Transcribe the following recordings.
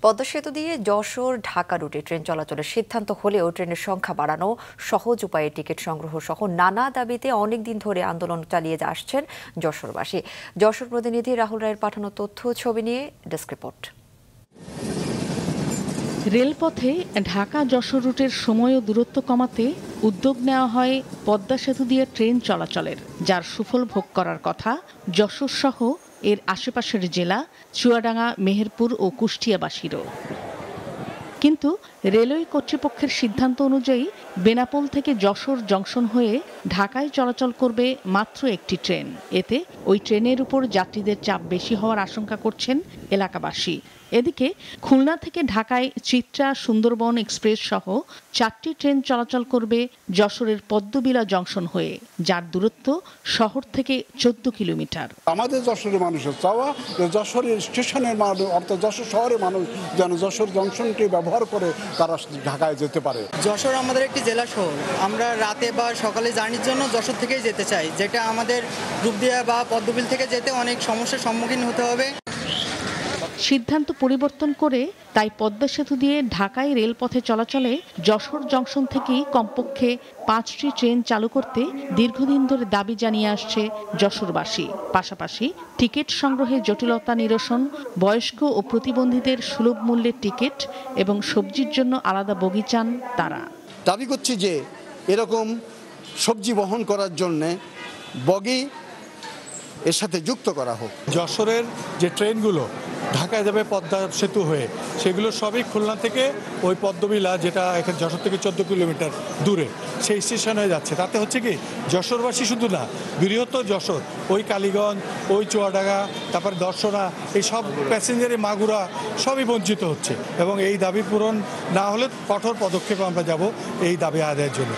পদ্মা সেতু দিয়ে যশোর ঢাকা রুটে ট্রেন চলাচলের সিদ্ধান্ত হলেও ট্রেনের সংখ্যা বাড়ানো, সহজ উপায়ে টিকিট সংগ্রহ সহ নানা দাবিতে অনেকদিন ধরে আন্দোলন চালিয়ে আসছেন যশোরবাসী। যশোর প্রতিনিধি রাহুল রায়ের পাঠানো তথ্য ছবি নিয়ে ডেস্ক রিপোর্ট। রেলপথে ঢাকা যশোর রুটের সময় ও দূরত্ব কমাতে উদ্যোগ নেওয়া হয় পদ্মা সেতু দিয়ে ট্রেন চলাচলের, যার সুফল ভোগ করার কথা যশোর সহ এর আশেপাশের জেলা চুয়াডাঙ্গা, মেহেরপুর ও কুষ্টিয়াবাসীরও। কিন্তু রেলওয়ে কর্তৃপক্ষের সিদ্ধান্ত অনুযায়ী বেনাপোল থেকে যশোর জংশন হয়ে ঢাকায় চলাচল করবে মাত্র একটি ট্রেন। এতে ওই ট্রেনের উপর যাত্রীদের চাপ বেশি হওয়ার আশঙ্কা করছেন এলাকাবাসী। এদিকে খুলনা থেকে ঢাকায় চিত্রা সুন্দরবন এক্সপ্রেস সহ 4টি ট্রেন চলাচল করবে যশোরের পদ্মবিলা জংশন হয়ে, যার দূরত্ব শহর থেকে 14 কিলোমিটার। আমাদের যশোরের মানুষের চাওয়া যশোরের স্টেশনের মানুষ অর্থাৎ যশোর শহরের মানুষ যেন যশোর জংশনটি ব্যবহার করে তারা ঢাকায় যেতে পারে। যশোর আমাদের একটি জেলা শহর, আমরা রাতে বা সকালে জার্নির জন্য যশোর থেকেই যেতে চাই, যেটা আমাদের রূপদিয়া বা পদ্মবিল থেকে যেতে অনেক সমস্যার সম্মুখীন হতে হবে। সিদ্ধান্ত পরিবর্তন করে তাই পদ্মা সেতু দিয়ে ঢাকায় রেলপথে চলাচলে যশোর জংশন থেকেই কমপক্ষে 5টি ট্রেন চালু করতে দীর্ঘদিন ধরে দাবি জানিয়ে আসছে যশোরবাসী। পাশাপাশি টিকিট সংগ্রহে জটিলতা নিরসন, বয়স্ক ও প্রতিবন্ধীদের সুলভ মূল্যের টিকিট এবং সবজির জন্য আলাদা বগি চান তারা। দাবি করছি যে এরকম সবজি বহন করার জন্যে বগি এর সাথে যুক্ত করা হোক। যশোরের যে ট্রেনগুলো ঢাকায় যাবে পদ্মা সেতু হয়ে, সেগুলো সবই খুলনা থেকে ওই পদ্মবিলা, যেটা এখানে যশোর থেকে 14 কিলোমিটার দূরে, সেই স্টেশনে যাচ্ছে। তাতে হচ্ছে কি যশোরবাসী শুধু না, বৃহত্তর যশোর, ওই কালীগঞ্জ, ওই চুয়াডাঙ্গা, তারপরে দর্শনা, এই সব প্যাসেঞ্জারে মাগুরা সবই বঞ্চিত হচ্ছে। এবং এই দাবি পূরণ না হলে কঠোর পদক্ষেপে আমরা যাব এই দাবি আদায়ের জন্য।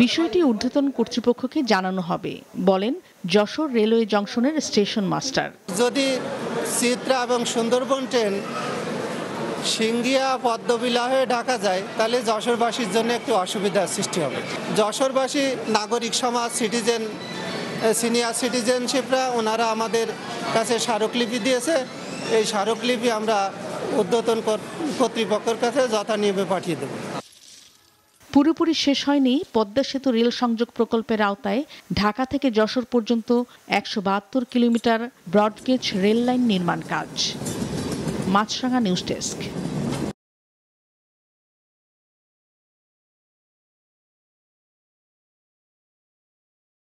বিষয়টি ঊর্ধ্বতন কর্তৃপক্ষকে জানানো হবে বলেন যশোর রেলওয়ে জংশনের স্টেশন মাস্টার। যদি চিত্রা এবং সুন্দরবন ট্রেন সিঙ্গিয়া পদ্মবিলা হয়ে ঢাকা যায়, তাহলে যশোরবাসীর জন্য একটু অসুবিধার সৃষ্টি হবে। যশোরবাসী নাগরিক সমাজ, সিটিজেন, সিনিয়র সিটিজেনশিপরা ওনারা আমাদের কাছে স্মারকলিপি দিয়েছে। এই স্মারকলিপি আমরা ঊর্ধ্বতন কর্তৃপক্ষের কাছে যথানিয়মে পাঠিয়ে দেব। পুরোপুরি শেষ হয়নি পদ্মা সেতু রেল সংযোগ প্রকল্পের আওতায় ঢাকা থেকে যশোর পর্যন্ত 172 কিলোমিটার ব্রডগেজ রেল লাইন নির্মাণ কাজ। মাছরাঙা নিউজ ডেস্ক।